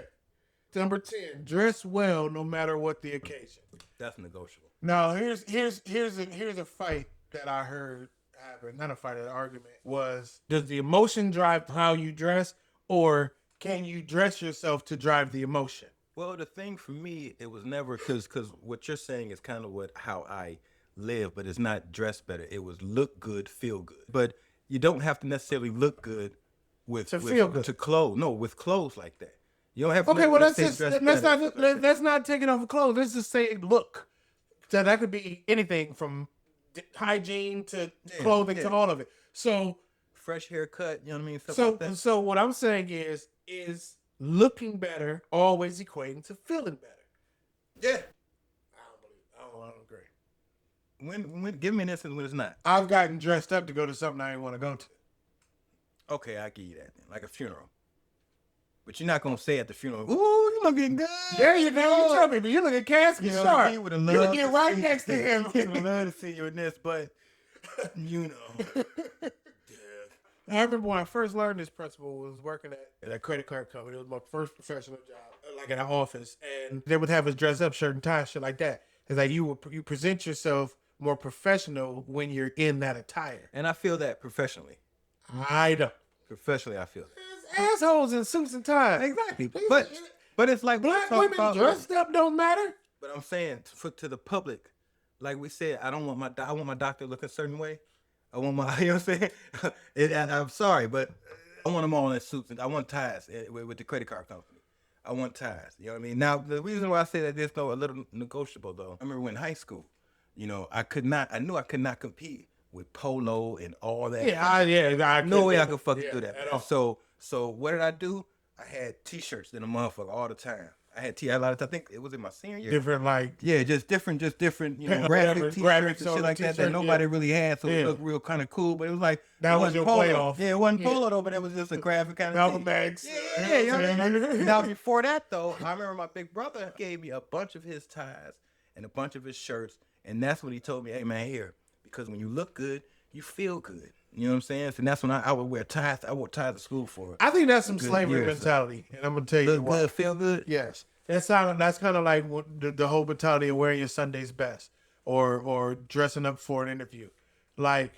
Number 10, dress well no matter what the occasion. That's negotiable. Now here's a fight that I heard happen. Not a fight, an argument was: does the emotion drive how you dress, or can you dress yourself to drive the emotion? Well, the thing for me, it was never because what you're saying is kind of how I live, but it's not dress better. It was look good, feel good. But you don't have to necessarily look good feel good. To clothes. No, with clothes like that. You don't have to. Okay, well let's not take it off of clothes. Let's just say look. So that could be anything from hygiene to clothing to all of it. So fresh haircut, you know what I mean? Stuff so like that. So what I'm saying is looking better always equating to feeling better? Yeah. I don't agree. When give me an instance when it's not. I've gotten dressed up to go to something I didn't want to go to. Okay, I give you that then. Like a funeral. But you're not gonna say at the funeral, ooh, you looking good. There you go. You tell me, but you look at casket sharp. He would have You loved get right next to him. He would love to see you in this, but you know. I remember when I first learned this principle was working at a credit card company. It was my first professional job, like in an office, and they would have us dress up, shirt and tie, shit like that. It's like you present yourself more professional when you're in that attire. And I feel that professionally. I know. Professionally, I feel that. There's assholes in suits and ties. Exactly. But it's like black women dressed up don't matter. But I'm saying to the public, like we said, I want my doctor to look a certain way. I want my, you know what I'm saying? I'm sorry, but I want them all in suits. And I want ties with the credit card company. I want ties. You know what I mean? Now, the reason why I say that there's a little negotiable, though, I remember when in high school, you know, I knew I could not compete with polo and all that. No way I could fucking do that. So what did I do? I had T-shirts in a motherfucker all the time. I had a lot of, I think it was in my senior year. Just different, you know, graphic T-shirts and shit like that nobody really had. So it looked real kind of cool. But it was like that was your playoff. Yeah, it wasn't polo though, but it was just a graphic kind of Malcolm X. Yeah. You know what I mean? Now before that though, I remember my big brother gave me a bunch of his ties and a bunch of his shirts, and that's when he told me, "Hey man, here, because when you look good, you feel good." You know what I'm saying? And that's when I would wear ties. I wore ties to school for it. I think that's some slavery mentality, and I'm gonna tell you look what. Good, feel good. Yes, that's kind of like the whole mentality of wearing your Sunday's best or dressing up for an interview. Like,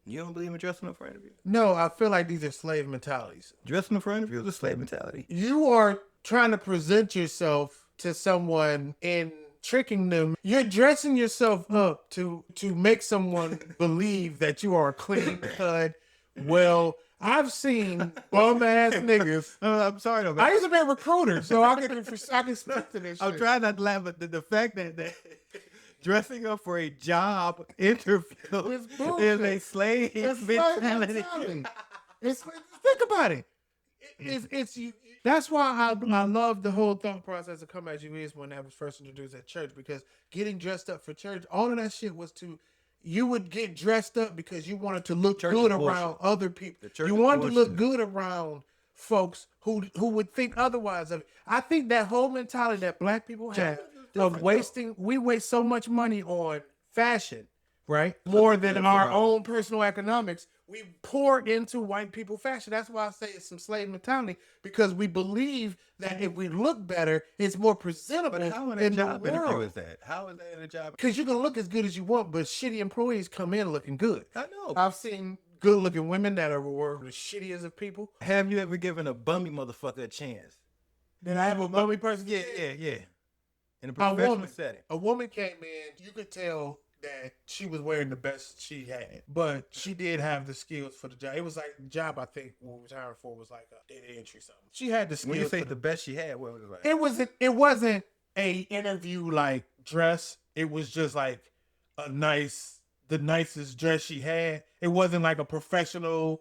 you don't believe in dressing up for an interview? No, I feel like these are slave mentalities. Dressing up for an interview is a slave mentality. You are trying to present yourself to someone in tricking them. You're dressing yourself up to make someone believe that you are a clean cut. Well, I've seen bum ass niggas. I'm sorry, though, man. I used to be a recruiter, so I can speak to this I'm shit. trying not to laugh, but the fact that dressing up for a job interview is a slave mentality. Think about it. It's you. That's why I love the whole thought process of Come As You Is when that was first introduced at church, because getting dressed up for church, all of that shit was you would get dressed up because you wanted to look good around other people. You wanted to look good around folks who would think otherwise of it. I think that whole mentality that black people have of we waste so much money on fashion, right? More than our own personal economics. We pour into white people fashion. That's why I say it's some slave mentality, because we believe that if we look better, it's more presentable. But how in a job interview is that? How is that in a job? Because you can look as good as you want, but shitty employees come in looking good. I know. I've seen good-looking women that were the shittiest of people. Have you ever given a bummy motherfucker a chance? Did I have a bummy person? Yeah. In a professional setting. A woman came in, you could tell that she was wearing the best she had, but she did have the skills for the job. It was like the job I think we was hiring for was like a data entry something. She had the skills. When you say the best she had, what was it like? It wasn't a interview like dress. It was just like the nicest dress she had. It wasn't like a professional.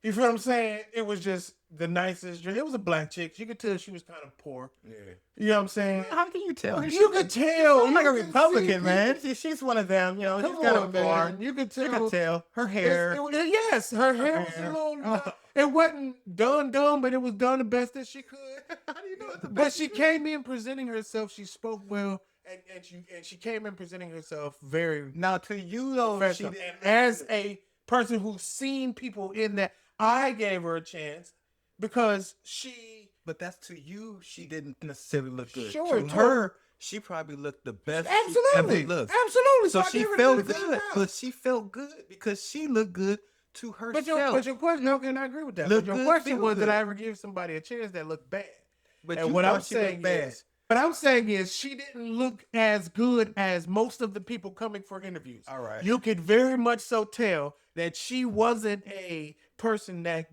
You feel what I'm saying? It was just the nicest dress. It was a black chick. You could tell she was kind of poor. Yeah. You know what I'm saying? How can you tell? You could tell. She's like a Republican, man. She's one of them. You know, she's kind of poor. You could tell. Her hair. Yes, her hair was a little. It wasn't done, but it was done the best that she could. How do you know it's the But best? she came in presenting herself. She spoke well, and she came in presenting herself very. Now, to you though, she as a person who's seen people in that, I gave her a chance because she. But that's to you. She didn't necessarily look good. Sure, to her, she probably looked the best. Absolutely, she ever looked. absolutely. So she felt good. But she felt good because she looked good to herself. But your question, okay, and I agree with that. But your question was, did I ever give somebody a chance that looked bad? But what I'm saying is, what I'm saying is, she didn't look as good as most of the people coming for interviews. All right. You could very much so tell that she wasn't a person that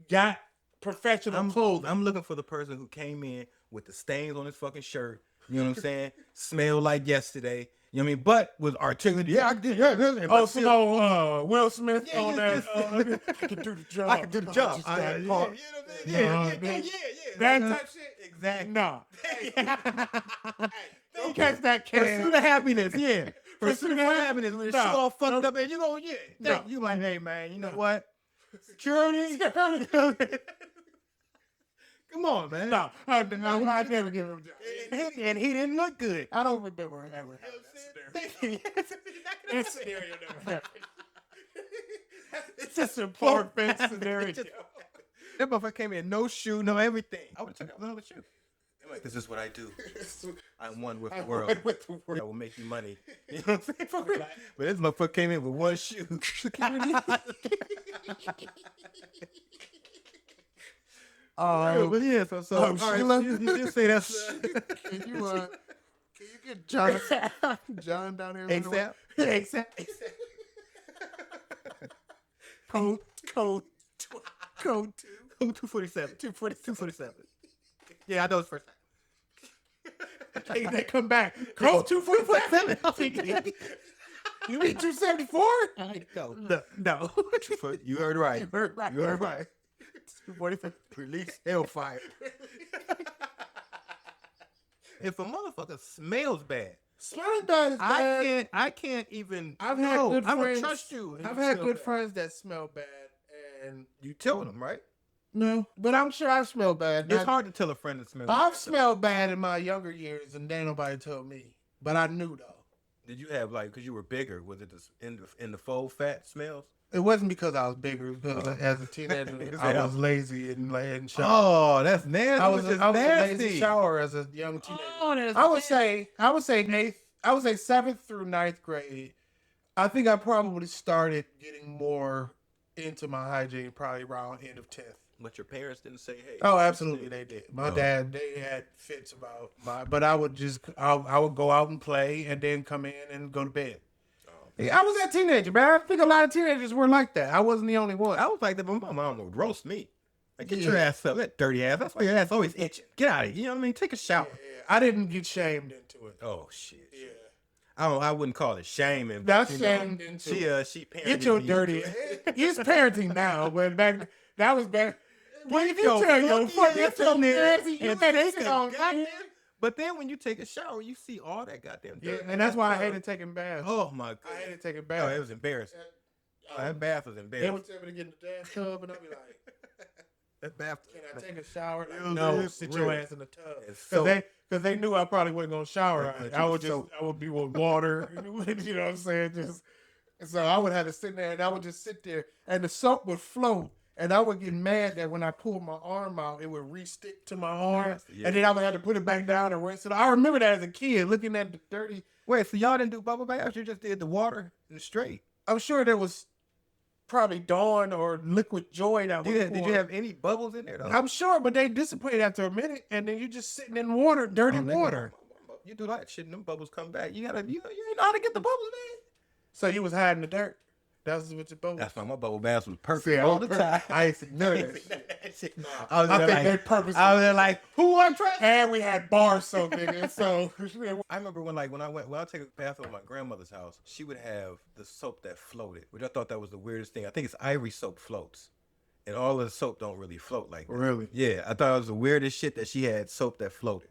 got professional clothing. I'm looking for the person who came in with the stains on his fucking shirt. You know what I'm saying? Smelled like yesterday. You know what I mean? But was articulate. Yeah, I did. Yeah. Oh, so Will Smith on that. I can do the job. I can do the job. Yeah. That type shit? Exactly. No. Don't catch that cat. Pursue the happiness. Yeah. Pursue the happiness. When it's all fucked up and you go, you like, hey, man, you know what? Security. Come on, man. No, I never give him a job. And he didn't look good. I don't remember ever having that scenario never happened. It's just a poor fence scenario. That motherfucker came in, no shoe, no everything. I would have took out another shoe. I'm like, this is what I do. I'm one with the world. I will make you money. You know what I'm saying? But this motherfucker came in with one shoe. But yeah, so Sheila, you just say that's. Can you get John down here? ASAP. Code 247. 247. Yeah, I know it's first time. They come back. Code 247. You mean 274? No. You heard right. You heard right. 247. Release hellfire. If a motherfucker smells bad, Smelling bad is bad. I can't even. I've had good friends. I would trust you. I've had good friends that smell bad, and you tell them, right? No, but I'm sure I smell bad. It's hard to tell a friend that smells bad. I've smelled bad in my younger years, and then nobody told me. But I knew though. Did you have because you were bigger? Was it in the full fat smells? It wasn't because I was bigger. It was because as a teenager, I was lazy and laying shower. Oh, that's nasty. I was nasty. a lazy shower as a young teenager. I would say 7th through 9th grade. I think I probably started getting more into my hygiene probably around end of 10th. But your parents didn't say, "Hey." Oh, absolutely, they did. My dad, they had fits about but I would I would go out and play and then come in and go to bed. Yeah, I was that teenager, man. I think a lot of teenagers were like that. I wasn't the only one. I was like that, but my mom would roast me. Like, get your ass up, that dirty ass. That's why your ass always itching. Get out of here. You know what I mean? Take a shower. Yeah, I didn't get shamed into it. Oh shit. Yeah. I wouldn't call it shaming. That's shamed into it. She parented Get your me. dirty. He's parenting now, but back that was back. Well, if you Yo, tell your fuck fucking ass on there parents, you and better take sit a on goddamn- But then when you take a shower, you see all that goddamn Yeah, dirt. and that's why I hated taking baths. Oh my god. I hated taking Oh, baths. it was embarrassing. That bath was They embarrassing. would tell me to get in the bathtub, and I'd be like, That bath. "Can I take a shower?" Like, It was no, real. sit your ass in the tub. It's Because so- they knew I probably wasn't gonna shower. But I you would just so- I would be with water. You know what I'm saying? Just so I would have to sit there, and I would just sit there, and the soap would float. And I would get mad that when I pulled my arm out, it would re-stick to my arm. Yeah. And then I would have to put it back down and rinse it. I remember that as a kid, looking at the dirty. Wait, so y'all didn't do bubble baths? You just did the water and straight. I'm sure there was probably Dawn or Liquid Joy that was Did you have any bubbles in there though? I'm sure, but they dissipate after a minute, and then you're just sitting in water, dirty water. You do that shit, and them bubbles come back. You ain't know how to get the bubbles, man. So you was hiding the dirt. That's what your bubble. That's why my bubble baths was perfect See, all the time. I ain't seen none of that shit. I was I there think like, they purposely. I was there like, who I'm trying? And we had bar soap in it, so I remember when I take a bath at my grandmother's house, she would have the soap that floated, which I thought that was the weirdest thing. I think it's Ivory soap floats, and all of the soap don't really float like that. Really? Yeah, I thought it was the weirdest shit that she had soap that floated.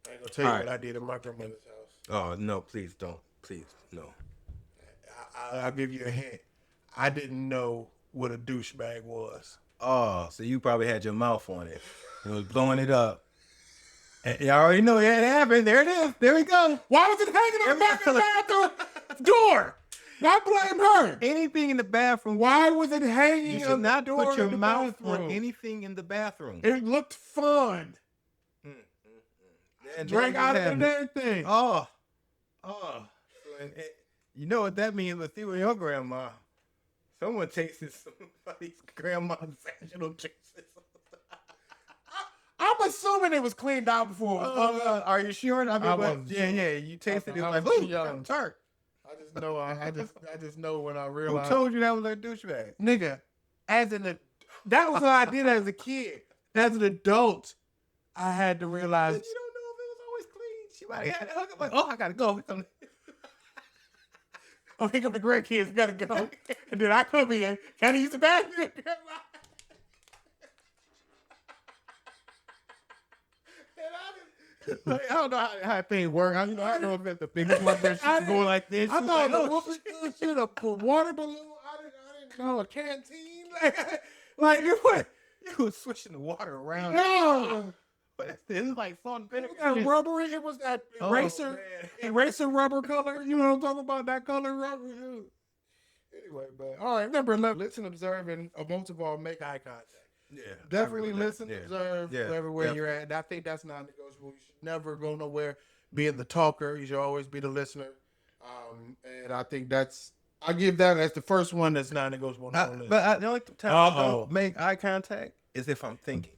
I ain't gonna tell you All what right. I did at my grandmother's house. Oh no, please don't, please no. I'll give you a hint. I didn't know what a douchebag was. Oh, so you probably had your mouth on it. It was blowing it up. And you already know it happened. There it is. There we go. Why was it hanging on the back of the bathroom door? I blame her. Anything in the bathroom. Why was it hanging You should on the not door put your in the mouth bathroom? on anything in the bathroom. It looked fun. And Drank then out you of have- the damn thing. Oh. You know what that means with you and your grandma. Someone tasted somebody's grandma's vaginal juices. I'm assuming it was cleaned out before. Are you sure? I mean, wasn't yeah. You tasted it I like, was ooh, too young. I'm tart. I just know. I just know when I Who realized. told you that was a douchebag? Nigga, that was what I did as a kid. As an adult, I had to realize. You don't know if it was always clean. She might have had it hooked up like, oh, I gotta go. Oh, here come the grandkids, gotta go. And then I come in, can I use the bathroom? Like, I don't know how things work. I don't know if it's the biggest one that should go like this. I She was thought like, the oh, whooping shit, a water balloon. I didn't know a canteen. Like it was. you was switching the water around. No. But it was like salt and vinegar. That rubbery, it was that Oh, eraser, man. eraser rubber color. You know what I'm talking about? That color rubber. Anyway, but all right, remember, listen, observe, and most of all, make eye contact. Yeah. Definitely listen, Yeah. observe, Yeah. everywhere Yeah. you're at. And I think that's non-negotiable. You should never go nowhere being the talker. You should always be the listener. And I think I give that as the first one that's non-negotiable. The only time I don't make eye contact is if I'm thinking.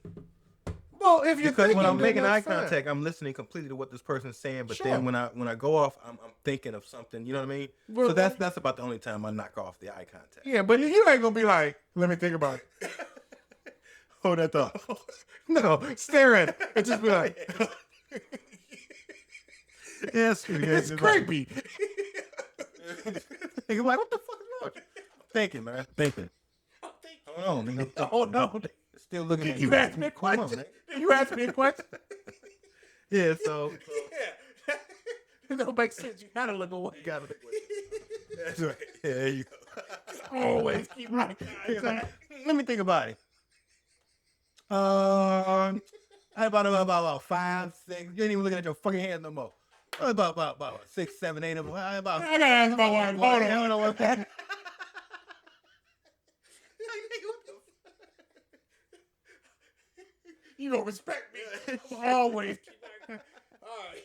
Well, if you're Because when thinking, I'm then making eye that's fine. contact, I'm listening completely to what this person's saying. But Sure. then when I go off, I'm thinking of something. You know what I mean? Well, So that's about the only time I knock off the eye contact. Yeah, but you ain't gonna be like, let me think about it. Hold that thought. No, stare at it and just be like, Yes, it's creepy. Nigga, like, what the fuck is wrong? I'm thinking, man. Thinking. Hold on, nigga. Oh no, Still looking at you asked me a Come on, question. nigga. You asked me a question. Yeah, so Yeah, it don't make sense. You gotta look away. you gotta look away. That's right. Yeah, there you go. Always keep my Let me think about it. About 5, 6. You ain't even looking at your fucking hands no more. About 6, 7, 8 of them. About. I gotta ask my wife. Hold on. I don't know what's that. You don't respect me. Always. All right.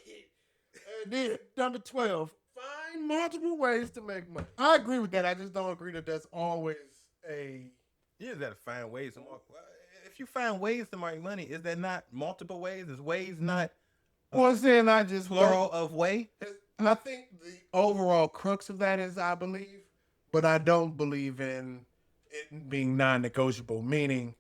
And then number 12. Find multiple ways to make money. I agree with that. I just don't agree that that's always a. You just gotta find ways to walk. if you find ways to make money, is that not multiple ways? Is ways not Well, it's saying not just plural of way? And I think the overall crux of that is I believe, but I don't believe in it being non-negotiable, meaning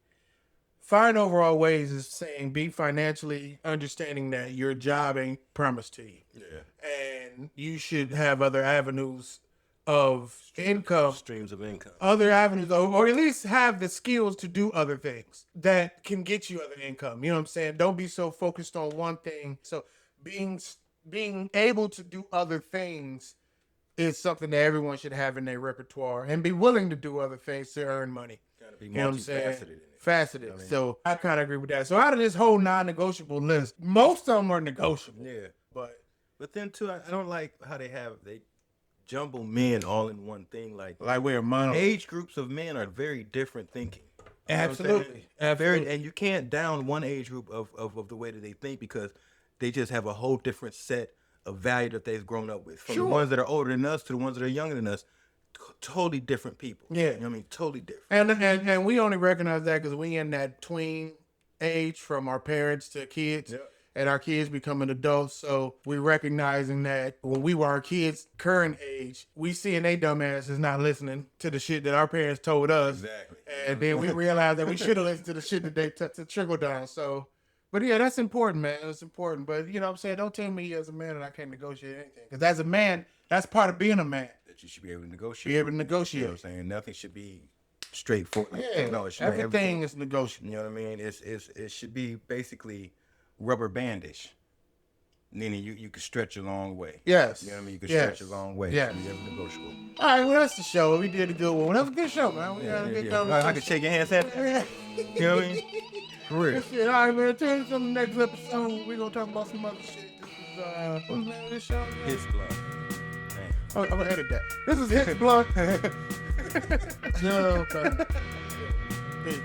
find overall ways is saying be financially understanding that your job ain't promised to you. Yeah. And you should have other avenues of income, Streams of income. other avenues, or at least have the skills to do other things that can get you other income. You know what I'm saying? Don't be so focused on one thing. So being able to do other things is something that everyone should have in their repertoire and be willing to do other things to earn money. Gotta be You know what I'm saying? multifaceted. Faceted. I mean, so I kind of agree with that. So out of this whole non-negotiable list, most of them are negotiable. Yeah. But then too, I don't like how they jumble men all in one thing. Like we're mono. age groups of men are very different thinking. You know what I'm saying? Absolutely. Absolutely. And you can't down one age group of the way that they think because they just have a whole different set of value that they've grown up with. From the ones that are older than us to the ones that are younger than us, totally different people. Yeah. You know what I mean? Totally different. And we only recognize that because we in that tween age from our parents to kids. Yep. And our kids becoming adults. So we recognizing that when we were our kids' current age, we seeing they dumbass is not listening to the shit that our parents told us. Exactly. And then we realized that we should have listened to the shit that they to trickle down. So, but yeah, that's important, man. It's important. But you know what I'm saying? Don't tell me as a man that I can't negotiate anything. Because as a man, that's part of being a man. That you should be able to negotiate. Be able to You negotiate. know what I'm saying? Nothing should be straightforward. Yeah, No, it should be everything is negotiable. You know what I mean? It should be basically rubber bandish. Meaning you can stretch a long way. Yes. You know what I mean? You can Yes. stretch a long way. Yes. It should be negotiable. All right, well, that's the show. We did a good one. That was a good show, man. We had a good conversation. I can shake your hand, Sam. You know what I mean? For real. Shit, all right, man. Tune in to the next episode. We're going to talk about some other shit. This is, what's the name of this show? His glove. Oh, I'm going to edit that. This is Hit Blunt. No, okay. Peace.